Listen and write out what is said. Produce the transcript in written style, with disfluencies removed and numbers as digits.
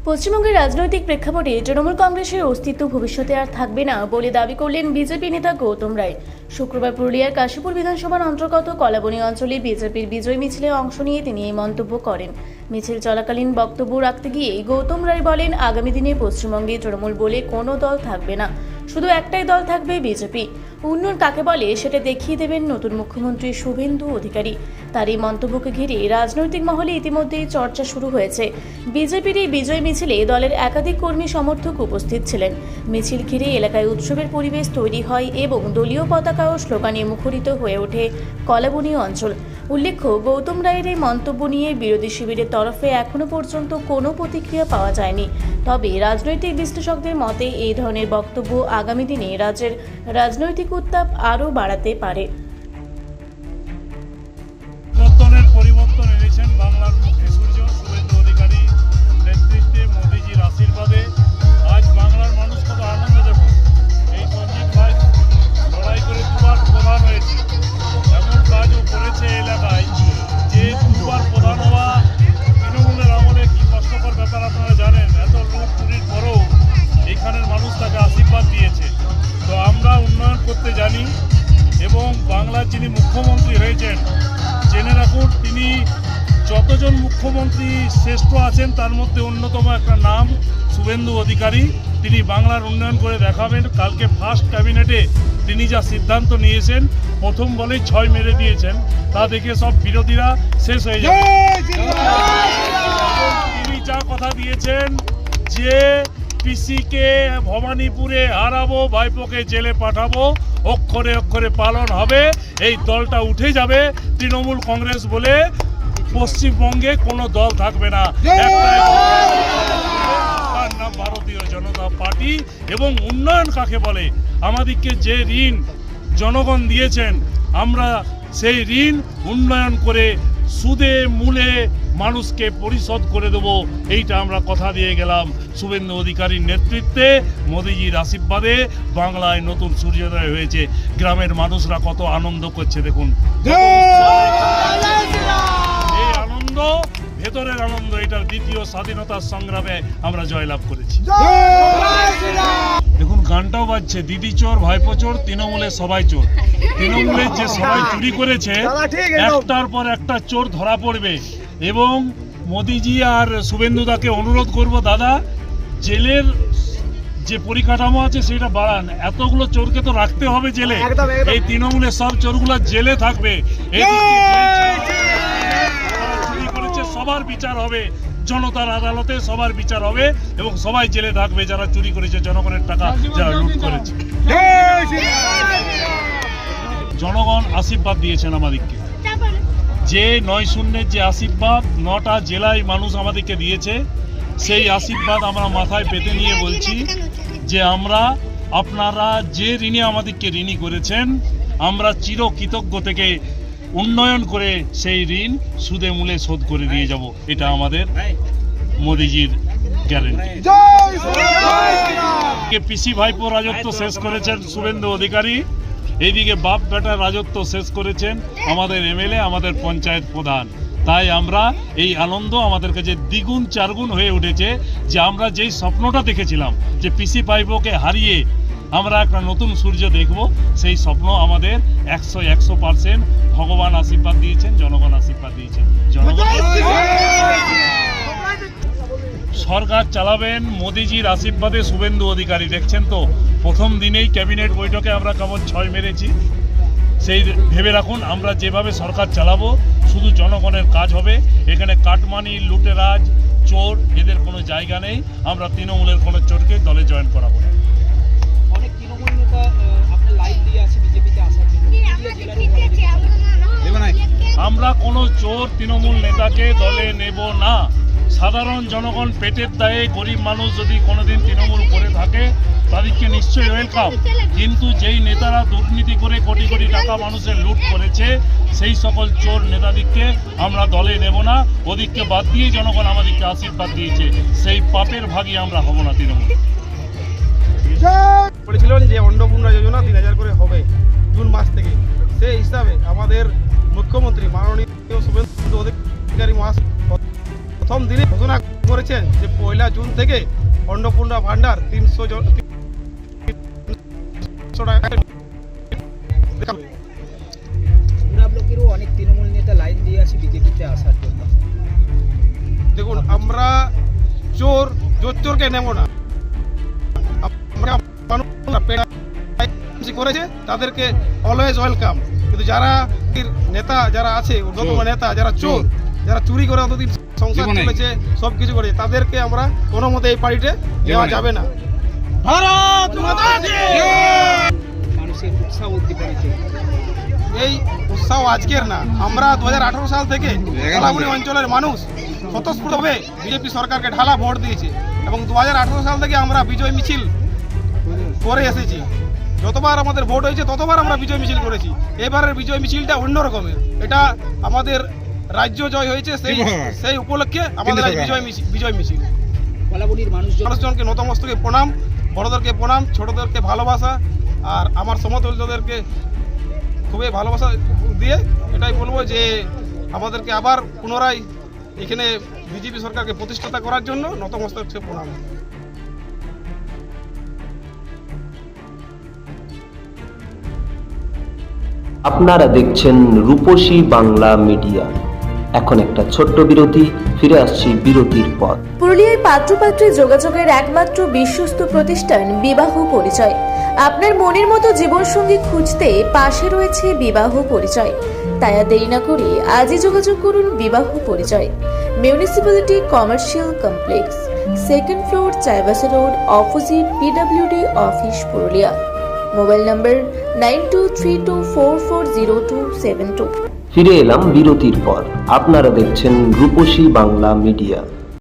পশ্চিমবঙ্গের রাজনৈতিক প্রেক্ষাপটে তৃণমূল কংগ্রেসের অস্তিত্ব ভবিষ্যতে আর থাকবে না বলে দাবি করলেন বিজেপি নেতা গৌতম রায়। শুক্রবার পুরুলিয়ার কাশীপুর বিধানসভার অন্তর্গত কলাবনী অঞ্চলে বিজেপির বিজয় মিছিলে অংশ নিয়ে তিনি এই মন্তব্য করেন। মিছিল চলাকালীন বক্তব্য রাখতে গিয়ে গৌতম রায় বলেন, আগামী দিনে পশ্চিমবঙ্গে তৃণমূল বলে কোনো দল থাকবে না, শুধু একটাই দল থাকবে, বিজেপি। উন্নয়ন কাকে বলে সেটা দেখিয়ে দেবেন নতুন মুখ্যমন্ত্রী শুভেন্দু অধিকারী। তার এই মন্তব্যকে ঘিরে রাজনৈতিক মহলে ইতিমধ্যেই চর্চা শুরু হয়েছে। বিজেপির এই বিজয় মিছিলে দলের একাধিক কর্মী সমর্থক উপস্থিত ছিলেন। মিছিল ঘিরে এলাকায় উৎসবের পরিবেশ তৈরি হয় এবং দলীয় পতাকা ও স্লোগানে মুখরিত হয়ে ওঠে কলাবনী অঞ্চল। উল্লেখ্য, গৌতম রায়ের এই মন্তব্য নিয়ে বিরোধী শিবিরের তরফে এখনো পর্যন্ত কোনো প্রতিক্রিয়া পাওয়া যায়নি। তবে রাজনৈতিক বিশ্লেষকদের মতে এই ধরনের বক্তব্য আগামী দিনে রাজ্যের রাজনৈতিক উত্তাপ আরও বাড়াতে পারে। পরিবর্তন এনেছেন বাংলার মুখী সূর্য শুভেন্দু অধিকারী নেতৃত্বে, মোদীজির আশীর্বাদে আজ বাংলার মানুষ কত আনন্দ দেখুন। এই সঞ্জিত ভাই লড়াই করে দুবার প্রধান হয়েছে, এমন কাজও করেছে এলাকায় যে দুবার প্রধান হওয়া তৃণমূলের আমলে কি কষ্টকর ব্যাপার আপনারা জানেন। এত লুট চুরির পরেও এইখানের মানুষ তাকে আশীর্বাদ দিয়েছে। তো আমরা উন্নয়ন করতে জানি এবং বাংলার যিনি মুখ্যমন্ত্রী হয়েছেন জেনে রাখুন, তিনি যতজন মুখ্যমন্ত্রী শ্রেষ্ঠ আছেন তার মধ্যে অন্যতম একটা নাম শুভেন্দু অধিকারী। তিনি বাংলার উন্নয়ন করে দেখাবেন। কালকে ফার্স্ট ক্যাবিনেটে তিনি যা সিদ্ধান্ত নিয়েছেন, প্রথম বলেই 6 মেরে দিয়েছেন, তা দেখে সব বিরোধীরা শেষ হয়ে যাবে। তিনি যা কথা দিয়েছেন যে পিসিকে ভবানীপুরে হারাবো, ভাইপোকে জেলে পাঠাবো, অক্ষরে অক্ষরে পালন হবে। এই দলটা উঠে যাবে, তৃণমূল কংগ্রেস বলে পশ্চিমবঙ্গে কোনো দল থাকবে না। তার নাম ভারতীয় জনতা পার্টি। এবং উন্নয়ন কাকে বলে, আমাদেরকে যে ঋণ জনগণ দিয়েছেন, আমরা সেই ঋণ উন্নয়ন করে সুদে মূলে মানুষকে পরিশোধ করে দেব, এইটা আমরা কথা দিয়ে গেলাম। শুভেন্দু অধিকারীর নেতৃত্বে, মোদীজির আশীর্বাদে বাংলায় নতুন সূর্যোদয় হয়েছে। গ্রামের মানুষরা কত আনন্দ করছে দেখুন। এই আনন্দ ভেতরের আনন্দ, এটার দ্বিতীয় স্বাধীনতার সংগ্রামে আমরা জয়লাভ করেছি। দেখুন গানটাও বাজছে, দিদি চোর, ভাইপো চোর, তৃণমূলের সবাই চোর। তৃণমূলের যে সবাই চুরি করেছে, একটার পর একটা চোর ধরা পড়বে। এবং মোদিজি আর শুভেন্দুদাকে অনুরোধ করব, দাদা জেলের যে পরিকাঠামো আছে সেটা বাড়ান। এতগুলো চোরকে তো রাখতে হবে জেলে। এই তৃণমূলের সব চোরগুলো জেলে থাকবে। চুরি করেছে সবার বিচার হবে, জনতার আদালতে সবার বিচার হবে এবং সবাই জেলে থাকবে যারা চুরি করেছে, জনগণের টাকা যারা লুট করেছে। জনগণ আশীর্বাদ দিয়েছেন আমাদেরকে, যে 9-0 যে আশীর্বাদ 9টা জেলায় মানুষ আমাদেরকে দিয়েছে, সেই আশীর্বাদ আমরা মাথায় পেতে নিয়ে বলছি যে আমরা, আপনারা যে ঋণে আমাদেরকে ঋণী করেছেন, আমরা চিরকৃতজ্ঞ থেকে উন্নয়ন করে সেই ঋণ সুদে মূলে শোধ করে দিয়ে যাব। এটা আমাদের মোদিজির গ্যারেন্টি। পিসি ভাইপো রাজত্ব শেষ করেছেন শুভেন্দু অধিকারী, এইদিকে বাপ বেটার রাজত্ব শেষ করেছেন আমাদের এমএলএ, আমাদের পঞ্চায়েত প্রধান। তাই আমরা এই আনন্দ আমাদের কাছে দ্বিগুণ চারগুণ হয়ে উঠেছে যে আমরা যেই স্বপ্নটা দেখেছিলাম যে পিসি ভাইপোকে হারিয়ে আমরা একটা নতুন সূর্য দেখব, সেই স্বপ্ন আমাদের 100% ভগবান আশীর্বাদ দিয়েছেন, জনগণ আশীর্বাদ দিয়েছেন। জনগণ সরকার চালাবেন মোদিজির আশীর্বাদে শুভেন্দু অধিকারী। দেখছেন তো প্রথম দিনেই ক্যাবিনেট বৈঠকে আমরা কেমন 6 মেরেছি। সেই ভেবে রাখুন, আমরা যেভাবে সরকার চালাবো শুধু জনগণের কাজ হবে। এখানে কাটমানি, লুটেরাজ, চোর এদের কোনো জায়গা নেই। আমরা তৃণমূলের কোনো চোরকে দলে জয়েন করাবো না। অনেক তৃণমূল নেতা আপনার লাইন দিয়ে আছে বিজেপিতে আসার জন্য। আমরা কোনো চোর তৃণমূল নেতাকে দলে নেব না। সাধারণ জনগণ পেটের দায়ে, গরিব মানুষ যদি কোনোদিন তৃণমূল করে থাকে তাদেরকে নিশ্চয়ই ওয়েলকাম। কিন্তু যেই নেতারা দুর্নীতি করে কোটি কোটি টাকা মানুষের লুট করেছে, সেই সকল চোর নেতাদিককে আমরা দলে নেব না। ওদিককে বাদ দিয়ে জনগণ আমাদেরকে আশীর্বাদ দিয়েছে, সেই পাপের ভাগী আমরা হব না তৃণমূল। বলেছিলেন যে অন্নপূর্ণা যোজনা 3000 করে হবে জুন মাস থেকে, সেই হিসাবে আমাদের মুখ্যমন্ত্রী মাননীয় শুভেন্দু অধিকারী মহাশয় প্রথম দিনে ঘোষণা করেছেন যে 1 জুন থেকে অন্নপূর্ণা ভান্ডার 300 টাকা। পুরা ব্লকেরও অনেক তৃণমূল নেতা লাইন দিয়ে আছে বিজেপিতে আসার জন্য। দেখুন, আমরা চোরকে নেব না। আমরা করেছে তাদেরকে অলওয়েজ ওয়েলকাম, কিন্তু যারা নেতা যারা আছে ঊর্ধ্বতম নেতা যারা চোর, যারা চুরি করে অতদিন সংসার চলেছে, সব কিছু করেছে, তাদেরকে আমরা কোনো মতে এই পার্টিতে দেওয়া যাবে না। ভারত মাতা কি জয়! মানুষের উৎসাহ উদ্দীপনাতে এই উৎসাহ আজকের না, আমরা 2018 সাল থেকে কলাবনী অঞ্চলের মানুষ স্বতঃস্ফূর্তভাবে বিজেপি সরকারকে ঢালা ভোট দিয়েছে এবং 2018 সাল থেকে আমরা বিজয় মিছিল করে এসেছি। যতবার আমাদের ভোট হয়েছে ততবার আমরা বিজয় মিছিল করেছি। এবারের বিজয় মিছিলটা অন্য রকমের, এটা আমাদের রাজ্য জয় হয়েছে, সেই উপলক্ষে আমাদের আজ বিজয় মিছিল। কলাবনীর মানুষজনকে নতমস্তকে প্রণাম, বড়দেরকে প্রণাম, ছোটদেরকে ভালোবাসা, আর আমার সমতুল্যদেরকে খুবই ভালোবাসা দিয়ে এটাই বলবো যে আমাদেরকে আবার পুনরায় এখানে বিজেপি সরকারকে প্রতিষ্ঠাতা করার জন্য নতমস্তকে প্রণাম। আপনারা দেখছেন রূপসী বাংলা মিডিয়া। এখন একটা ছোট্ট বিরতি, ফিরে আসছি বিরতির পর। পুরুলিয়ায় পাত্রপাত্রী যোগাযোগের একমাত্র বিশ্বস্ত প্রতিষ্ঠান বিবাহ পরিচয়। আপনার মনের মতো জীবনসঙ্গী খুঁজতে পাশে রয়েছে বিবাহ পরিচয়। তাই আর দেরি না করে আজই যোগাযোগ করুন বিবাহ পরিচয়। Municipality commercial complex, 2nd floor, Chaibasa road, opposite PWD office, Purulia. Mobile নম্বর 9232440272। ফিরে এলাম বিরতির পর। আপনারা দেখছেন রূপসী বাংলা মিডিয়া।